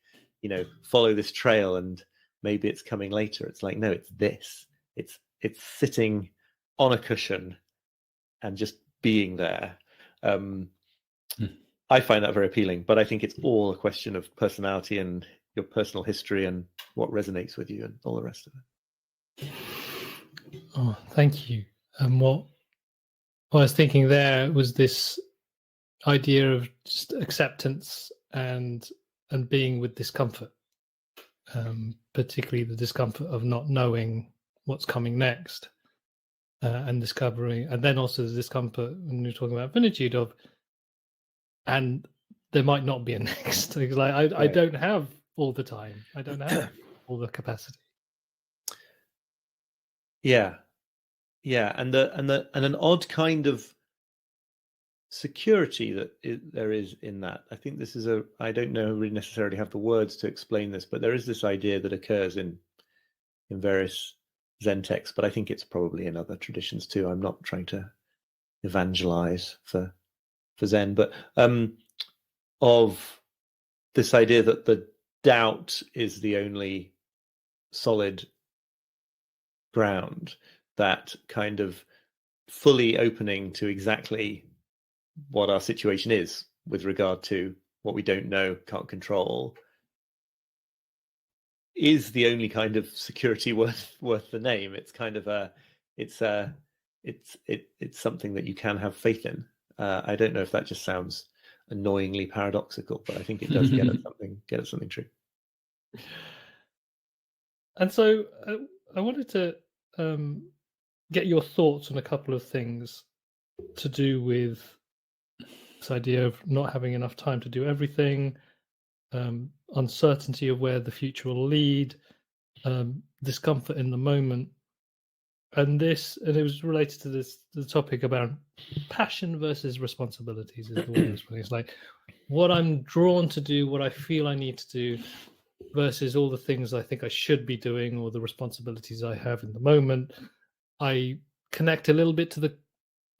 follow this trail and maybe it's coming later. It's like, no, it's this. It's sitting on a cushion and just being there. I find that very appealing, but I think it's all a question of personality and your personal history and what resonates with you and all the rest of it. Oh, thank you. And what I was thinking there was this idea of just acceptance and being with discomfort, particularly the discomfort of not knowing what's coming next, and discovering, and then also the discomfort when you're talking about finitude of, and there might not be a next. Like I don't have all the time. I don't have all the capacity. Yeah, and an odd kind of security that there is in that. I think this is I don't know really necessarily have the words to explain this, but there is this idea that occurs in various Zen texts, but I think it's probably in other traditions too. I'm not trying to evangelize for Zen, but of this idea that the doubt is the only solid ground, that kind of fully opening to exactly what our situation is with regard to what we don't know, can't control, is the only kind of security worth the name. It's kind of it's something that you can have faith in. I don't know if that just sounds annoyingly paradoxical, but I think it does get at something true. And so I wanted to get your thoughts on a couple of things to do with this idea of not having enough time to do everything, uncertainty of where the future will lead, discomfort in the moment. And it was related to the topic about passion versus responsibilities is the way I was putting it. It's like what I'm drawn to do, what I feel I need to do, versus all the things I think I should be doing or the responsibilities I have in the moment. I connect a little bit to the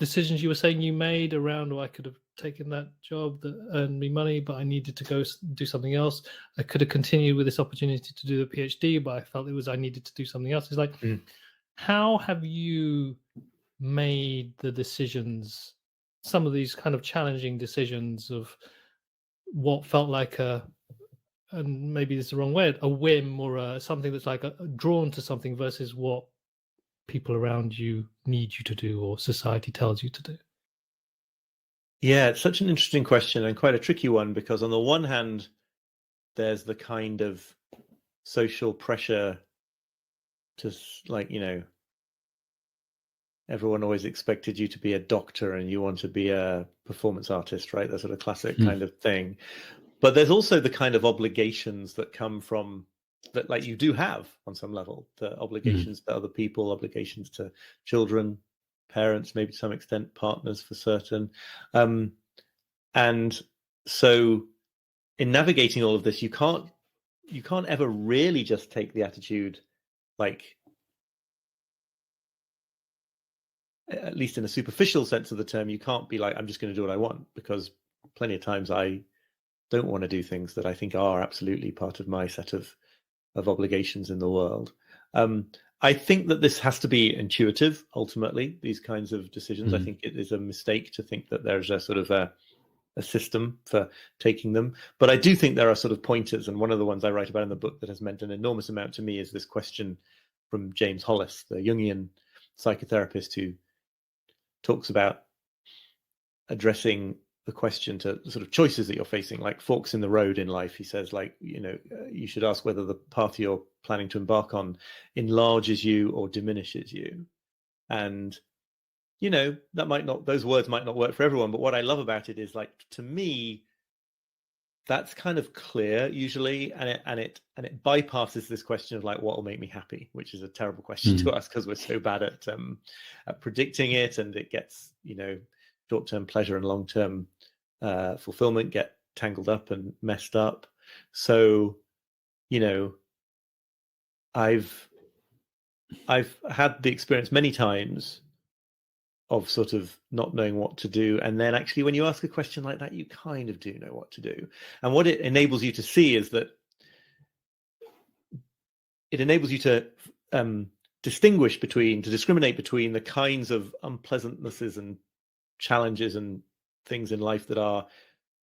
decisions you were saying you made around, I could have taken that job that earned me money, but I needed to go do something else. I could have continued with this opportunity to do the PhD, but I felt I needed to do something else. It's like, how have you made the decisions, some of these kind of challenging decisions of what felt like and maybe this is the wrong word, a whim or something that's like drawn to something versus what people around you need you to do or society tells you to do? Yeah, it's such an interesting question and quite a tricky one, because on the one hand, there's the kind of social pressure to, like, everyone always expected you to be a doctor and you want to be a performance artist, right? That sort of classic kind of thing. But there's also the kind of obligations that come from that, like, you do have on some level, the obligations to other people, obligations to children, parents, maybe to some extent partners for certain. And so in navigating all of this, you can't ever really just take the attitude, like, at least in a superficial sense of the term, you can't be like, I'm just going to do what I want, because plenty of times I don't want to do things that I think are absolutely part of my set of obligations in the world. I think that this has to be intuitive, ultimately, these kinds of decisions. I think it is a mistake to think that there's a sort of a system for taking them. But I do think there are sort of pointers, and one of the ones I write about in the book that has meant an enormous amount to me is this question from James Hollis, the Jungian psychotherapist, who talks about addressing the question to the sort of choices that you're facing, like forks in the road in life. He says, like, you should ask whether the path you're planning to embark on enlarges you or diminishes you. And, those words might not work for everyone, but what I love about it is, like, to me, that's kind of clear usually, and it bypasses this question of, like, what will make me happy, which is a terrible question to ask because we're so bad at predicting it, and it gets, short-term pleasure and long-term fulfillment get tangled up and messed up. So, I've had the experience many times of sort of not knowing what to do, and then actually when you ask a question like that, you kind of do know what to do. And what it enables you to see is that it enables you to discriminate between the kinds of unpleasantnesses and challenges and things in life that are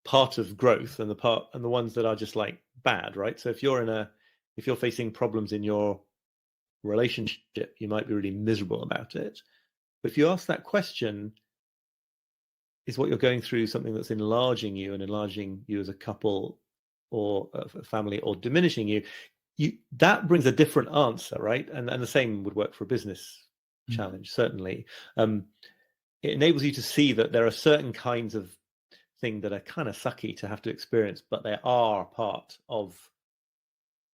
part of growth and the ones that are just, like, bad, right? So if you're facing problems in your relationship, you might be really miserable about it. But if you ask that question, is what you're going through something that's enlarging you and enlarging you as a couple or a family, or diminishing you, that brings a different answer, right? And the same would work for a business challenge, certainly. It enables you to see that there are certain kinds of things that are kind of sucky to have to experience, but they are part of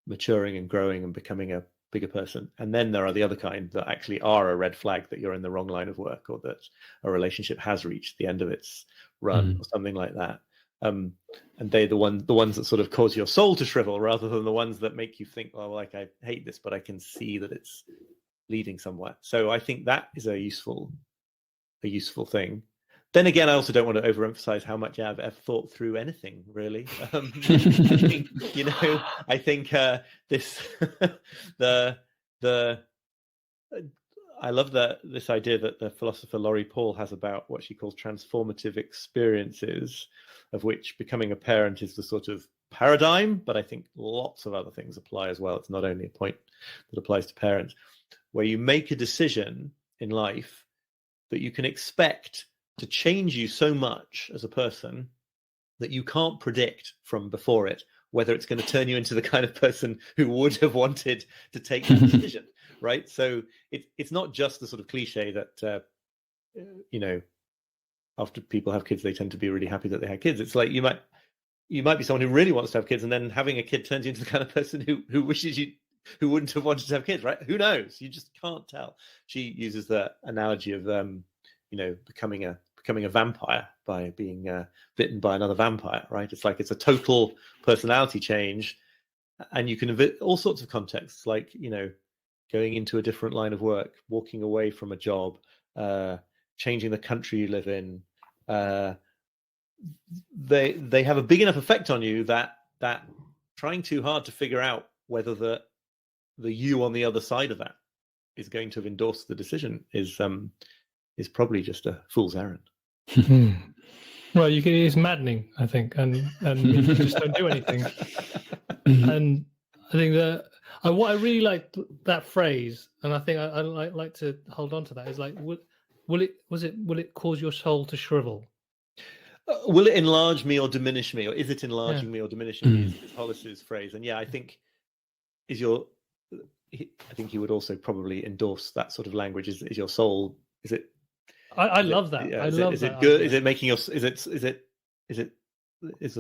maturing and growing and becoming a bigger person. And then there are the other kind that actually are a red flag that you're in the wrong line of work, or that a relationship has reached the end of its run, or something like that. And they're the ones that sort of cause your soul to shrivel, rather than the ones that make you think, well, like, I hate this, but I can see that it's leading somewhere. So I think that is a useful thing. Then again, I also don't want to overemphasize how much I've ever thought through anything, really. I think this I love this idea that the philosopher Laurie Paul has about what she calls transformative experiences, of which becoming a parent is the sort of paradigm, but I think lots of other things apply as well. It's not only a point that applies to parents, where you make a decision in life that you can expect to change you so much as a person that you can't predict from before it whether it's going to turn you into the kind of person who would have wanted to take that decision, right? So it's not just the sort of cliche that after people have kids, they tend to be really happy that they had kids. It's like you might be someone who really wants to have kids, and then having a kid turns you into the kind of person who wishes who wouldn't have wanted to have kids, right? Who knows? You just can't tell. She uses the analogy of becoming a vampire by being bitten by another vampire, right? It's like it's a total personality change, and you can all sorts of contexts, like going into a different line of work, walking away from a job, changing the country you live in. They have a big enough effect on you that trying too hard to figure out whether the you on the other side of that is going to have endorsed the decision is probably just a fool's errand. Well, it's maddening, I think, and you just don't do anything. And I think that what I really like that phrase, and I think I like to hold on to that, is like, will it cause your soul to shrivel? Will it enlarge me or diminish me, or is it enlarging me or diminishing me? Is Hollis's phrase, and I think I think he would also probably endorse that sort of language. Is your soul? Is it? I love that. Yeah, I love is that. It good? Idea. Is it making us? Is the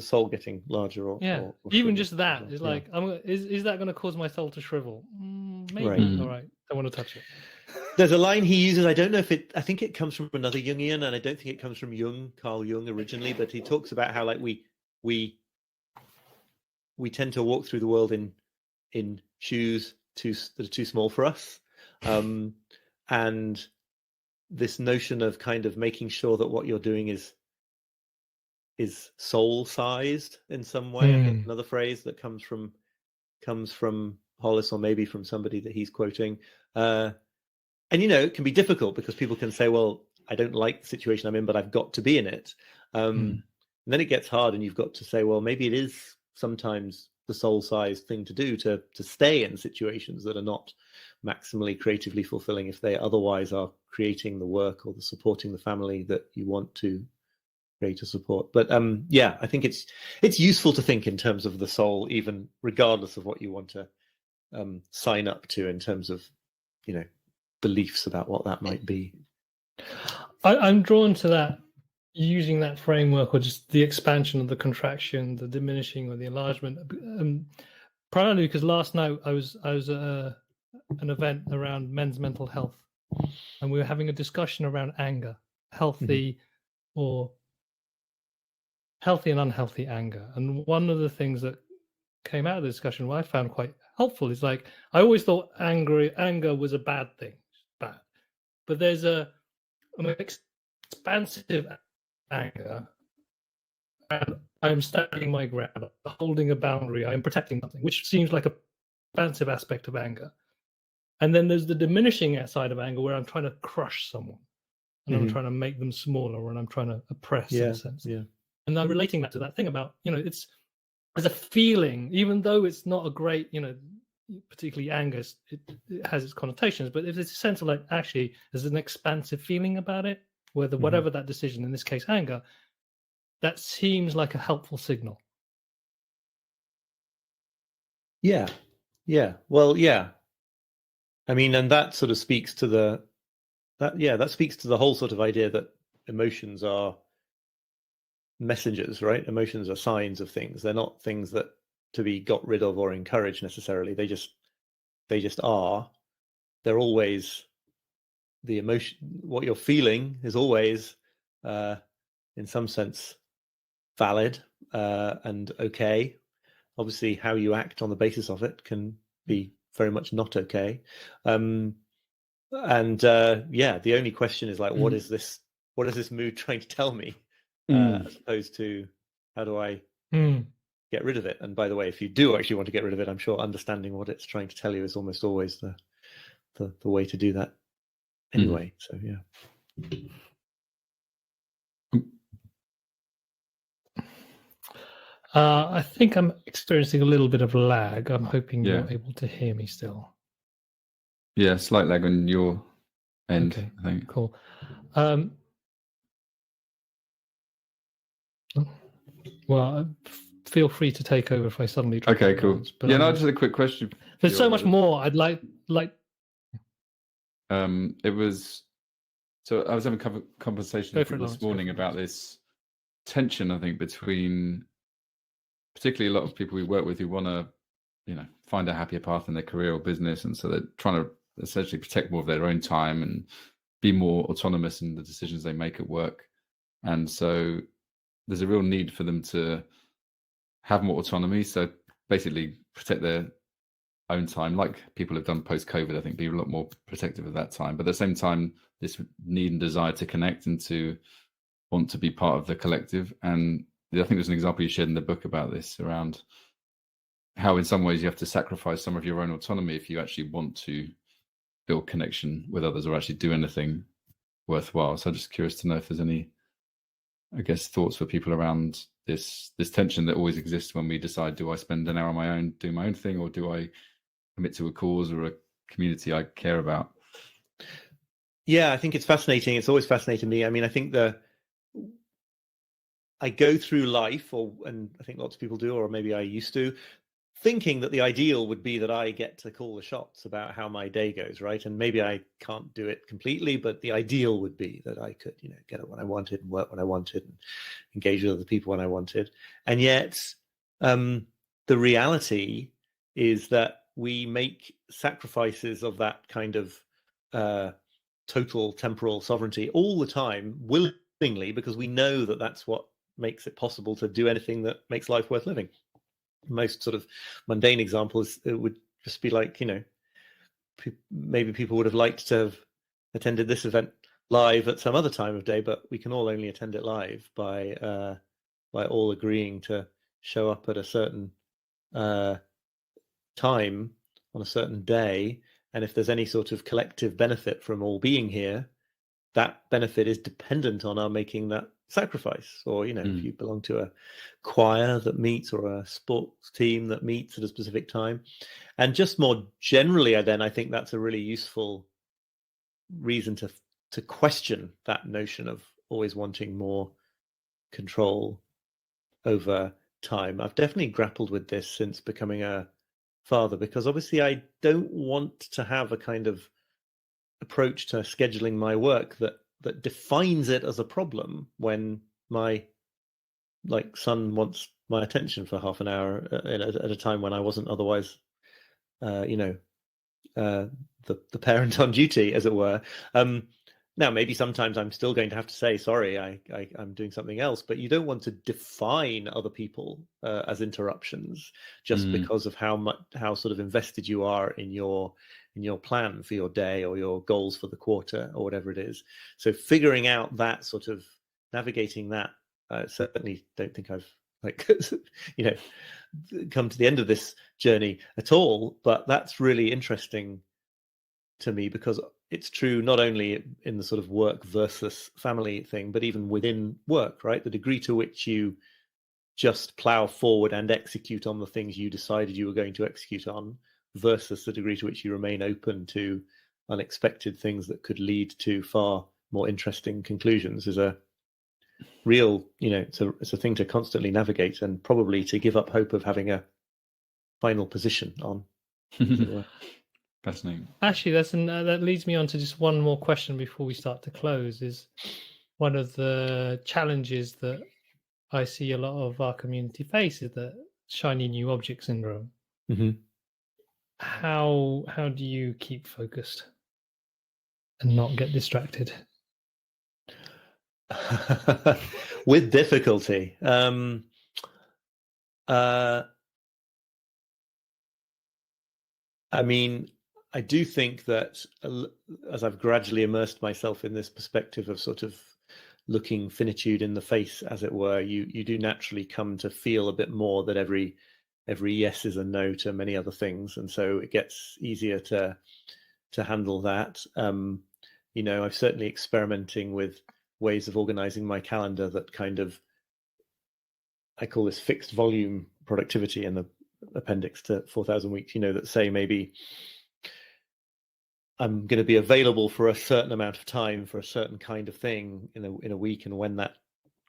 soul getting larger or? Yeah, or even just that is like, is that going to cause my soul to shrivel? Maybe. Right. All right, don't want to touch it. There's a line he uses. I don't know if I think it comes from another Jungian, and I don't think it comes from Carl Jung originally. But he talks about how like we tend to walk through the world in shoes that are too small for us, and this notion of kind of making sure that what you're doing is soul sized in some way. I think another phrase that comes from Hollis, or maybe from somebody that he's quoting. And it can be difficult because people can say, well, I don't like the situation I'm in, but I've got to be in it. And then it gets hard, and you've got to say, well, maybe it is sometimes the soul-sized thing to do to stay in situations that are not maximally creatively fulfilling if they otherwise are creating the work or the supporting the family that you want to create or support. But I think it's useful to think in terms of the soul, even regardless of what you want to sign up to in terms of beliefs about what that might be. I'm drawn to that, using that framework, or just the expansion of the contraction, the diminishing or the enlargement, primarily because last night I was at an event around men's mental health, and we were having a discussion around anger, healthy and unhealthy anger. And one of the things that came out of the discussion, what I found quite helpful, is like, I always thought anger was a bad thing, bad, but there's an expansive anger, and I'm standing my ground, holding a boundary, I'm protecting something, which seems like a expansive aspect of anger. And then there's the diminishing side of anger, where I'm trying to crush someone, and I'm trying to make them smaller, and I'm trying to oppress, in a sense. Yeah. And I'm relating that to that thing about, there's a feeling, even though it's not a great, particularly anger, it has its connotations, but if there's a sense of like, actually, there's an expansive feeling about it, whether whatever that decision, in this case, anger, that seems like a helpful signal. Yeah. Well, yeah. I mean, and that sort of speaks to that speaks to the whole sort of idea that emotions are messengers, right? Emotions are signs of things. They're not things that to be got rid of or encouraged necessarily. They just are. They're always the emotion. What you're feeling is always, in some sense, valid and okay. Obviously, how you act on the basis of it can be very much not okay. The only question is like, what is this mood trying to tell me, as opposed to how do I get rid of it? And by the way, if you do actually want to get rid of it, I'm sure understanding what it's trying to tell you is almost always the way to do that anyway. So yeah. I think I'm experiencing a little bit of lag. I'm hoping you're able to hear me still. Yeah, slight lag on your end, Okay, I think. Cool. Well, feel free to take over if I suddenly drop Okay, cool. once, but just a quick question. There's so much more I'd like. It was. So I was having a conversation with people this morning about this tension, I think, between particularly a lot of people we work with who want to, find a happier path in their career or business, and so they're trying to essentially protect more of their own time and be more autonomous in the decisions they make at work. And so there's a real need for them to have more autonomy. So basically protect their own time, like people have done post-COVID. I think be a lot more protective of that time. But at the same time, this need and desire to connect and to want to be part of the collective. And I think there's an example you shared in the book about this, around how in some ways you have to sacrifice some of your own autonomy if you actually want to build connection with others or actually do anything worthwhile. So I'm just curious to know if there's any, I guess, thoughts for people around this tension that always exists when we decide, do I spend an hour on my own doing my own thing, or do I commit to a cause or a community I care about? Yeah, I think it's fascinating. It's always fascinated me. I mean, I think I go through life, and I think lots of people do, or maybe I used to, thinking that the ideal would be that I get to call the shots about how my day goes, right? And maybe I can't do it completely, but the ideal would be that I could, get up when I wanted and work when I wanted and engage with other people when I wanted. And yet, the reality is that we make sacrifices of that kind of total temporal sovereignty all the time, willingly, because we know that that's what makes it possible to do anything that makes life worth living. Most sort of mundane examples, it would just be like, maybe people would have liked to have attended this event live at some other time of day, but we can all only attend it live by all agreeing to show up at a certain time on a certain day. And if there's any sort of collective benefit from all being here, that benefit is dependent on our making that sacrifice. Or, if you belong to a choir that meets, or a sports team that meets at a specific time. And just more generally, I think that's a really useful reason to question that notion of always wanting more control over time. I've definitely grappled with this since becoming a father, because obviously I don't want to have a kind of approach to scheduling my work that defines it as a problem when my son wants my attention for half an hour at a time when I wasn't otherwise the parent on duty, as it were. Now, maybe sometimes I'm still going to have to say, sorry, I'm doing something else, but you don't want to define other people as interruptions just because of how sort of invested you are in your plan for your day or your goals for the quarter or whatever it is. So figuring out that sort of navigating that, certainly don't think I've come to the end of this journey at all, but that's really interesting to me, because it's true not only in the sort of work versus family thing, but even within work, right? The degree to which you just plow forward and execute on the things you decided you were going to execute on, versus the degree to which you remain open to unexpected things that could lead to far more interesting conclusions is a real, it's a thing to constantly navigate, and probably to give up hope of having a final position on. Fascinating. Actually, that leads me on to just one more question before we start to close. Is one of the challenges that I see a lot of our community face is the shiny new object syndrome. Mm-hmm. How do you keep focused and not get distracted? With difficulty. I mean, I do think that as I've gradually immersed myself in this perspective of sort of looking finitude in the face, as it were, you do naturally come to feel a bit more that every yes is a no to many other things, and so it gets easier to handle that. I'm certainly experimenting with ways of organizing my calendar that kind of, I call this fixed volume productivity in the appendix to 4,000 Weeks, that say maybe I'm going to be available for a certain amount of time for a certain kind of thing in a week, and when that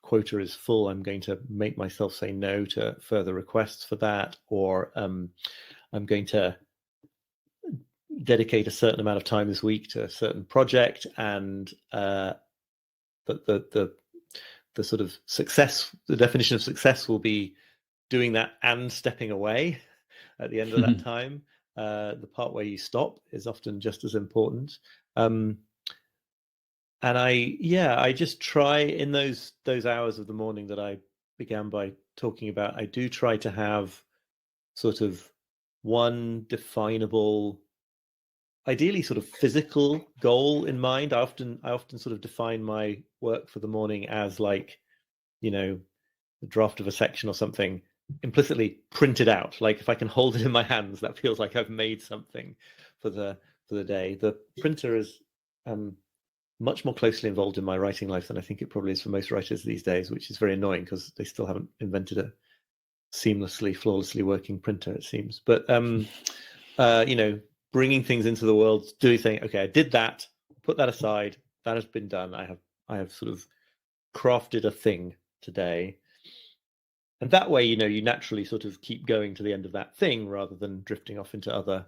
quota is full, I'm going to make myself say no to further requests for that, or I'm going to dedicate a certain amount of time this week to a certain project, and the sort of success, the definition of success will be doing that and stepping away at the end of that time. The part where you stop is often just as important. And I just try in those hours of the morning that I began by talking about, I do try to have sort of one definable, ideally sort of physical goal in mind. I often sort of define my work for the morning as like, the draft of a section or something implicitly printed out. Like if I can hold it in my hands, that feels like I've made something for the day. The printer is much more closely involved in my writing life than I think it probably is for most writers these days, which is very annoying because they still haven't invented a seamlessly, flawlessly working printer, it seems. But bringing things into the world, saying, okay, I did that, put that aside, that has been done. I have sort of crafted a thing today. And that way, you naturally sort of keep going to the end of that thing rather than drifting off into other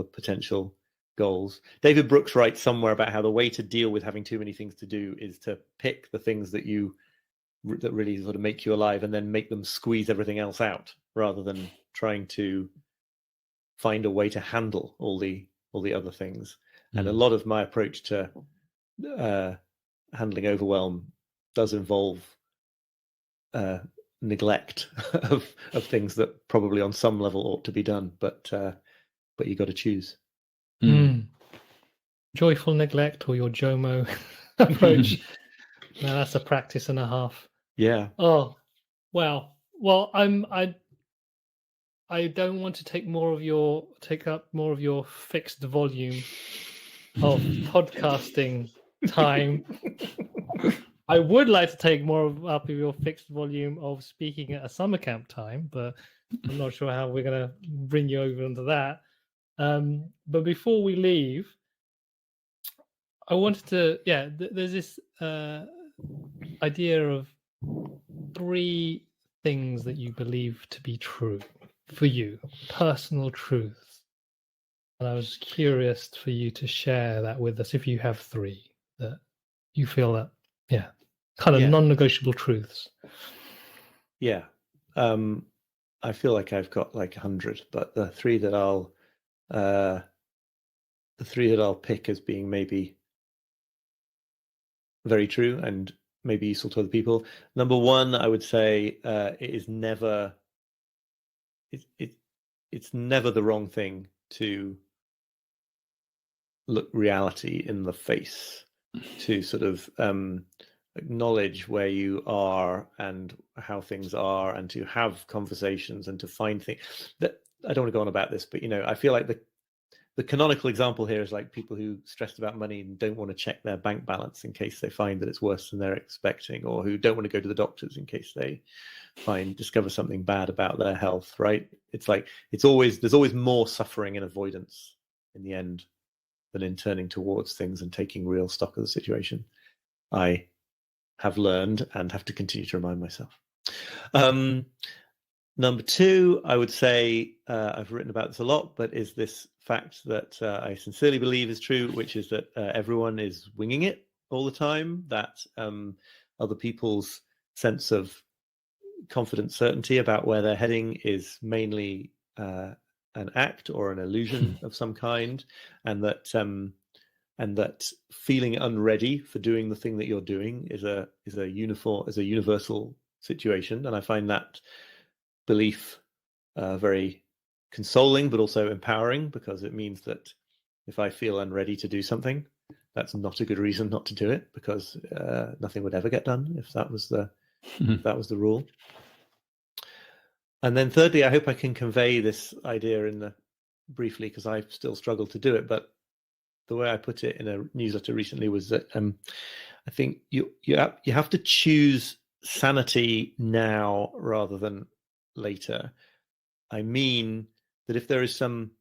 potential goals. David Brooks writes somewhere about how the way to deal with having too many things to do is to pick the things that really sort of make you alive, and then make them squeeze everything else out, rather than trying to find a way to handle all the other things. And a lot of my approach to handling overwhelm does involve neglect of things that probably on some level ought to be done, but you got to choose. Joyful neglect, or your JOMO approach. Now that's a practice and a half. Yeah. Oh, wow. Well, I don't want to take up more of your fixed volume of podcasting time. I would like to take more up of your fixed volume of speaking at a summer camp time, but I'm not sure how we're going to bring you over into that. But before we leave, I wanted to, there's this idea of 3 things that you believe to be true for you, personal truths. And I was curious for you to share that with us, if you have 3 that you feel that, kind of non-negotiable truths. Yeah. I feel like I've got like 100, but the 3 that I'll pick as being maybe very true and maybe useful to other people. Number 1, I would say it's never the wrong thing to look reality in the face, to sort of acknowledge where you are and how things are, and to have conversations and to find things that, I don't want to go on about this, but I feel like the canonical example here is like people who stressed about money and don't want to check their bank balance in case they find that it's worse than they're expecting, or who don't want to go to the doctors in case they discover something bad about their health, right? It's like there's always more suffering and avoidance in the end than in turning towards things and taking real stock of the situation. I have learned and have to continue to remind myself. Number two, I would say, I've written about this a lot, but is this fact that I sincerely believe is true, which is that everyone is winging it all the time, that other people's sense of confident certainty about where they're heading is mainly an act or an illusion of some kind, and that feeling unready for doing the thing that you're doing is a universal situation. And I find that belief very consoling, but also empowering, because it means that if I feel unready to do something, that's not a good reason not to do it, because nothing would ever get done if that was the rule. And then thirdly, I hope I can convey this idea briefly, because I still struggle to do it, but the way I put it in a newsletter recently was that I think you have to choose sanity now rather than later. I mean that if there is some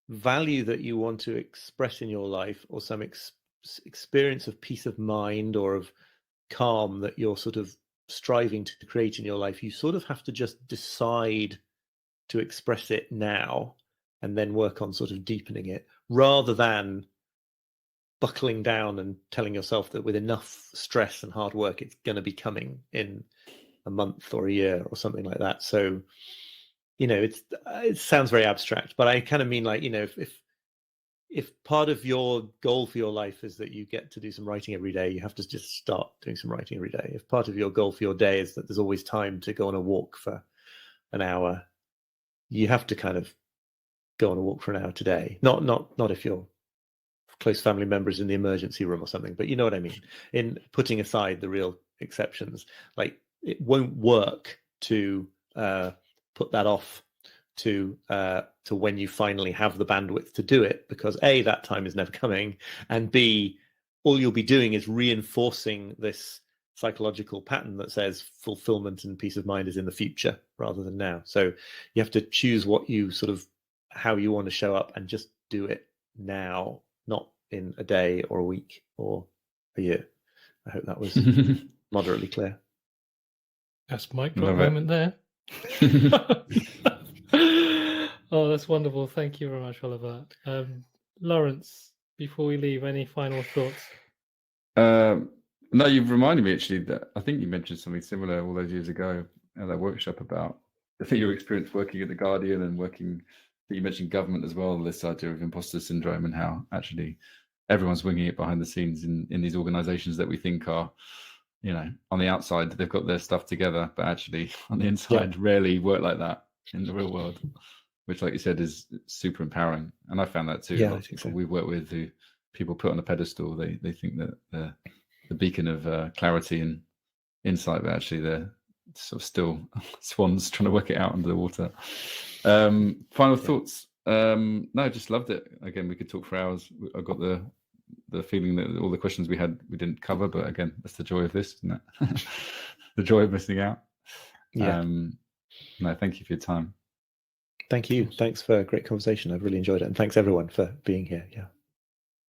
value that you want to express in your life, or some experience of peace of mind or of calm that you're sort of striving to create in your life, you sort of have to just decide to express it now and then work on sort of deepening it, rather than buckling down and telling yourself that with enough stress and hard work it's going to be coming in a month or a year or something like that. So, it sounds very abstract, but I kind of mean, like, if part of your goal for your life is that you get to do some writing every day, you have to just start doing some writing every day. If part of your goal for your day is that there's always time to go on a walk for an hour, you have to kind of go on a walk for an hour today. Not if your close family member is in the emergency room or something, but you know what I mean. In putting aside the real exceptions, like, it won't work to put that off to when you finally have the bandwidth to do it, because A, that time is never coming, and B, all you'll be doing is reinforcing this psychological pattern that says fulfillment and peace of mind is in the future rather than now. So you have to choose how you want to show up, and just do it now, not in a day or a week or a year. I hope that was moderately clear. That's mic drop moment there. Oh, that's wonderful. Thank you very much, Oliver. Lawrence, before we leave, any final thoughts? No, you've reminded me actually that I think you mentioned something similar all those years ago at that workshop about, I think, your experience working at The Guardian and working, you mentioned government as well, this idea of imposter syndrome, and how actually everyone's winging it behind the scenes in these organizations that we think are, on the outside, they've got their stuff together, but actually on the inside, rarely work like that in the real world, which, like you said, is super empowering. And I found that too. Yeah, Lots of people we work with who people put on a pedestal, they think that they're the beacon of clarity and insight, but actually they're sort of still swans trying to work it out under the water. Final thoughts. No, just loved it. Again, we could talk for hours. I got the feeling that all the questions we had we didn't cover, but again, that's the joy of this, isn't it? The joy of missing out. No, thank you for your time. Thank you. Thanks for a great conversation. I've really enjoyed it, and thanks everyone for being here. Yeah.